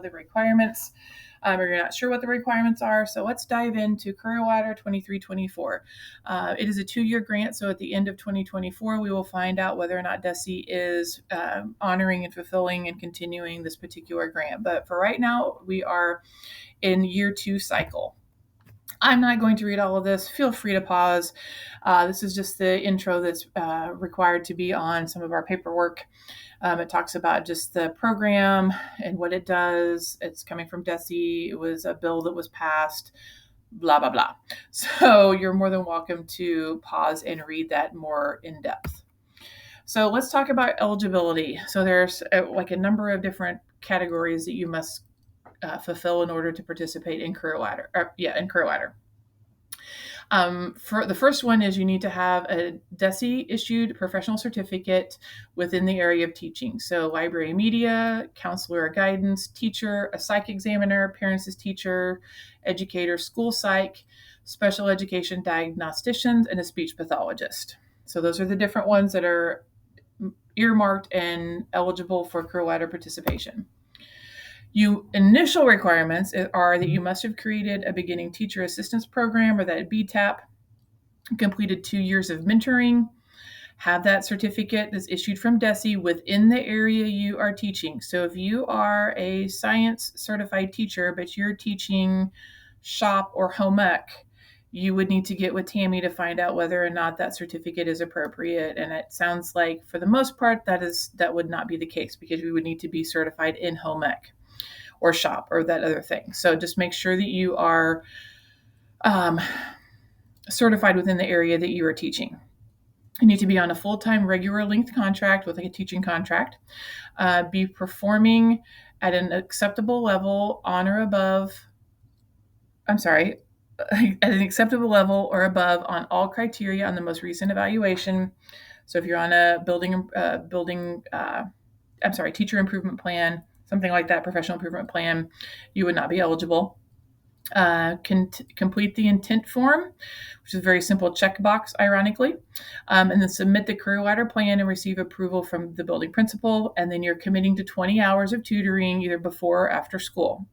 the requirements, or you're not sure what the requirements are. So let's dive into Career Ladder 2324. It is a 2-year grant, so at the end of 2024, we will find out whether or not DESE is honoring and fulfilling and continuing this particular grant. But for right now, we are in year 2 cycle. I'm not going to read all of this. Feel free to pause. This is just the intro that's required to be on some of our paperwork. It talks about just the program and what it does. It's coming from DESE. It was a bill that was passed, blah, blah, blah. So you're more than welcome to pause and read that more in depth. So let's talk about eligibility. So there's like a number of different categories that you must fulfill in order to participate in Career Ladder. In Career Ladder. For the first one is you need to have a DESE issued professional certificate within the area of teaching. So library media, counselor or guidance, teacher, a psych examiner, parents' teacher, educator, school psych, special education diagnosticians, and a speech pathologist. So those are the different ones that are earmarked and eligible for Career Ladder participation. Initial requirements are that you must have created a beginning teacher assistance program, or that BTAP, completed 2 years of mentoring, have that certificate that's issued from DESE within the area you are teaching. So if you are a science certified teacher, but you're teaching shop or home ec, you would need to get with Tammy to find out whether or not that certificate is appropriate. And it sounds like for the most part, that would not be the case, because we would need to be certified in home ec or shop or that other thing. So just make sure that you are certified within the area that you are teaching. You need to be on a full-time regular length contract with like a teaching contract, be performing at an acceptable level at an acceptable level or above on all criteria on the most recent evaluation. So if you're on a teacher improvement plan, something like that, professional improvement plan, you would not be eligible. Complete the intent form, which is a very simple checkbox, ironically, and then submit the Career Ladder plan and receive approval from the building principal. And then you're committing to 20 hours of tutoring either before or after school.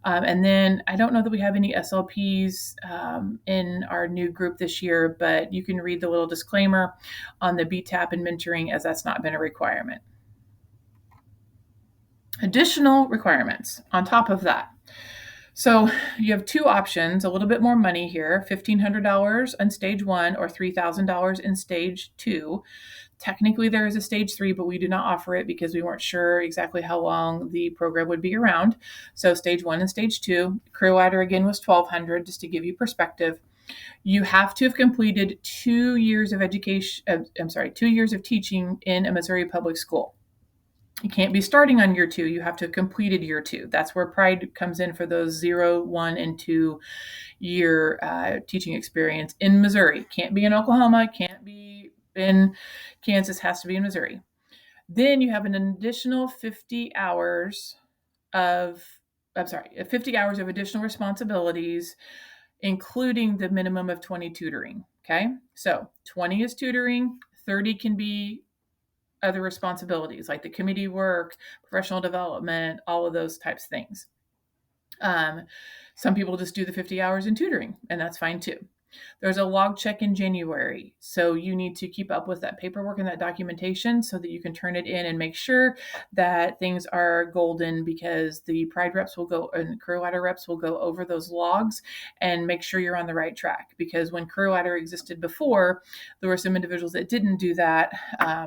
And then I don't know that we have any SLPs in our new group this year, but you can read the little disclaimer on the BTAP and mentoring, as that's not been a requirement. Additional requirements on top of that. So you have 2 options, a little bit more money here, $1,500 in stage 1 or $3,000 in stage 2. Technically, there is a stage 3, but we do not offer it because we weren't sure exactly how long the program would be around. So stage 1 and stage 2. Career Ladder again was $1,200, just to give you perspective. You have to have completed 2 years of 2 years of teaching in a Missouri public school. You can't be starting on year 2. You have to have completed year 2. That's where Pride comes in for those 0, 1, and 2 year teaching experience in Missouri. Can't be in Oklahoma, can't be in Kansas, has to be in Missouri. Then you have an additional 50 hours of additional responsibilities, including the minimum of 20 tutoring. Okay, so 20 is tutoring, 30 can be other responsibilities like the committee work, professional development, all of those types of things. Some people just do the 50 hours in tutoring, and that's fine too. There's a log check in January, so you need to keep up with that paperwork and that documentation so that you can turn it in and make sure that things are golden, because the Pride reps will go and Career Ladder reps will go over those logs and make sure you're on the right track. Because when Career Ladder existed before, there were some individuals that didn't do that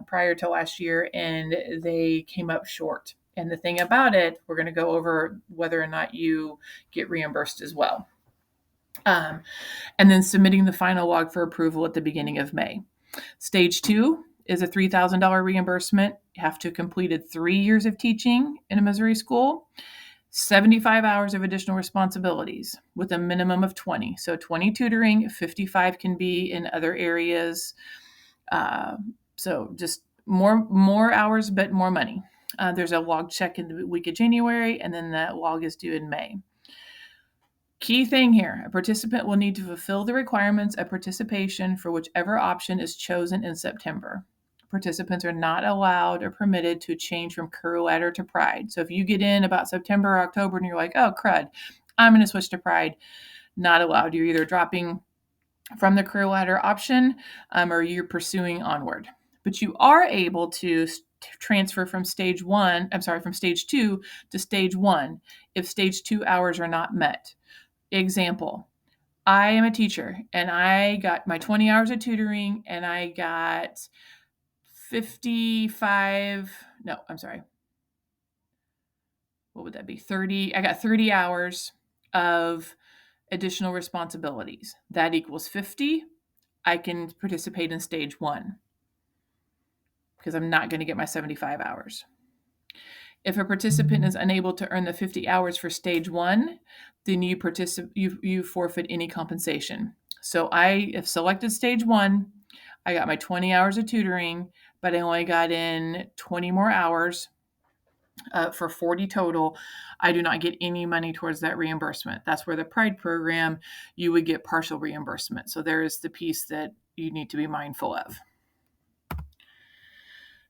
prior to last year, and they came up short. And the thing about it, we're going to go over whether or not you get reimbursed as well. And then submitting the final log for approval at the beginning of May. Stage 2 is a $3,000 reimbursement. You have to have completed 3 years of teaching in a Missouri school, 75 hours of additional responsibilities with a minimum of 20. So 20 tutoring, 55 can be in other areas. So just more hours, but more money. There's a log check in the week of January, and then that log is due in May. Key thing here, a participant will need to fulfill the requirements of participation for whichever option is chosen in September. participants are not allowed or permitted to change from Career Ladder to Pride. So if you get in about September or October and you're like, oh, crud, I'm going to switch to Pride, not allowed. You're either dropping from the Career Ladder option or you're pursuing onward. But you are able to transfer from stage 2 to stage 1 if stage 2 hours are not met. Example, I am a teacher and I got my 20 hours of tutoring and I got 30, I got 30 hours of additional responsibilities. That equals 50. I can participate in stage 1 because I'm not going to get my 75 hours. If a participant is unable to earn the 50 hours for stage 1, then you forfeit any compensation. So I have selected stage 1. I got my 20 hours of tutoring, but I only got in 20 more hours for 40 total. I do not get any money towards that reimbursement. That's where the Pride program, you would get partial reimbursement. So there is the piece that you need to be mindful of.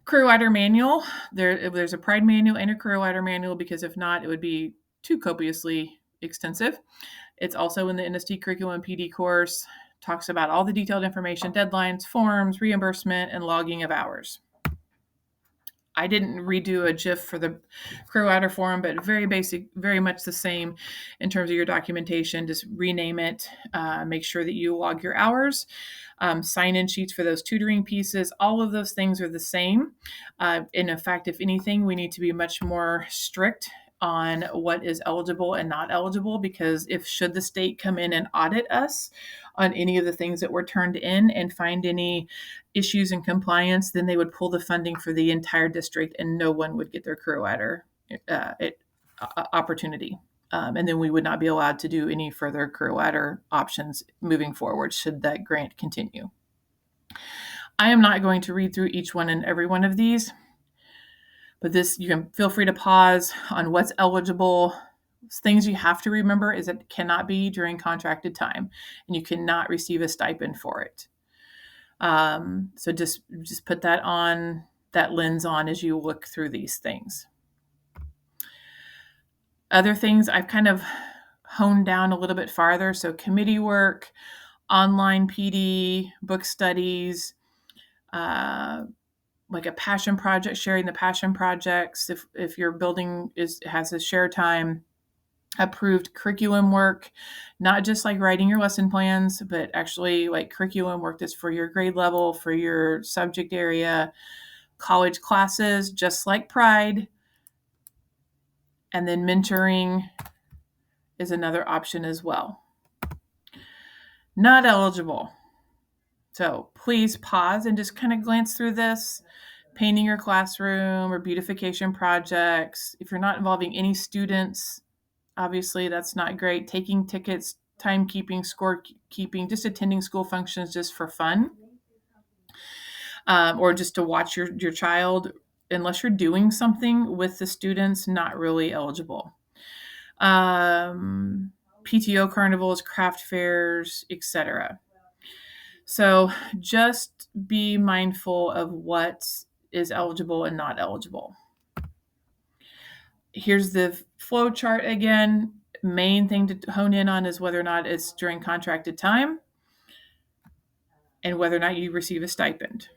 Career Ladder manual. There's a Pride manual and a Career Ladder manual because if not, it would be too copiously extensive. It's also in the NST curriculum PD course. Talks about all the detailed information, deadlines, forms, reimbursement, and logging of hours. I didn't redo a GIF for the Career Ladder form, but very basic, very much the same in terms of your documentation. Just rename it, make sure that you log your hours, sign-in sheets for those tutoring pieces. All of those things are the same. And in fact, if anything, we need to be much more strict on what is eligible and not eligible, because should the state come in and audit us on any of the things that were turned in and find any issues in compliance, then they would pull the funding for the entire district and no one would get their Career Ladder opportunity. And then we would not be allowed to do any further Career Ladder options moving forward should that grant continue. I am not going to read through each one and every one of these, but you can feel free to pause on what's eligible. Things you have to remember is it cannot be during contracted time and you cannot receive a stipend for it. So just put that lens on as you look through these things. Other things I've kind of honed down a little bit farther. So committee work, online PD, book studies, like a passion project, sharing the passion projects. If your building has a share time, approved curriculum work, not just like writing your lesson plans, but actually like curriculum work that's for your grade level, for your subject area, college classes, just like Pride. And then mentoring is another option as well. Not eligible. So please pause and just kind of glance through this. Painting your classroom or beautification projects. If you're not involving any students, obviously that's not great. Taking tickets, timekeeping, scorekeeping, just attending school functions just for fun, or just to watch your child, unless you're doing something with the students, not really eligible. PTO carnivals, craft fairs, etc. So just be mindful of what is eligible and not eligible. Here's the flow chart again. Main thing to hone in on is whether or not it's during contracted time and whether or not you receive a stipend.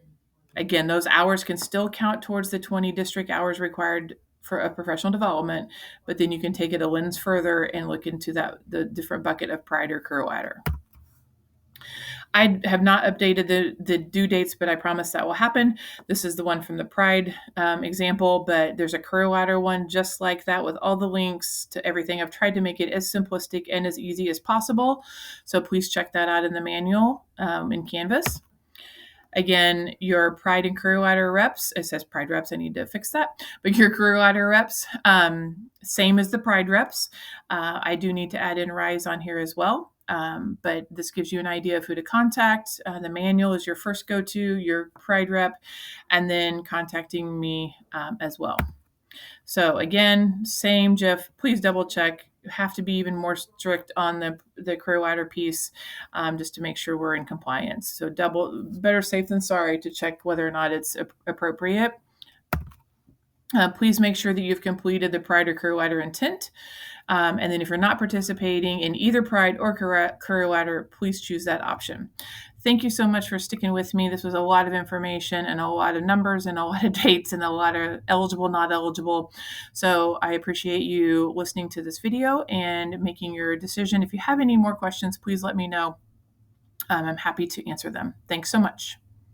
Again, those hours can still count towards the 20 district hours required for a professional development, but then you can take it a lens further and look into the different bucket of Pride or Career Ladder. I have not updated the due dates, but I promise that will happen. This is the one from the Pride example, but there's a Career Ladder one just like that with all the links to everything. I've tried to make it as simplistic and as easy as possible. So please check that out in the manual in Canvas. Again, your Pride and Career Ladder reps, it says Pride reps, I need to fix that, but your Career Ladder reps, same as the Pride reps. I do need to add in RISE on here as well, but this gives you an idea of who to contact. The manual is your first go-to, your Pride rep, and then contacting me as well. So again, same GIF, please double check have to be even more strict on the career ladder piece, just to make sure we're in compliance. So better safe than sorry to check whether or not it's appropriate. Please make sure that you've completed the Pride or Career Ladder intent. And then if you're not participating in either Pride or Career Ladder, please choose that option. Thank you so much for sticking with me. This was a lot of information and a lot of numbers and a lot of dates and a lot of eligible, not eligible. So I appreciate you listening to this video and making your decision. If you have any more questions, please let me know. I'm happy to answer them. Thanks so much.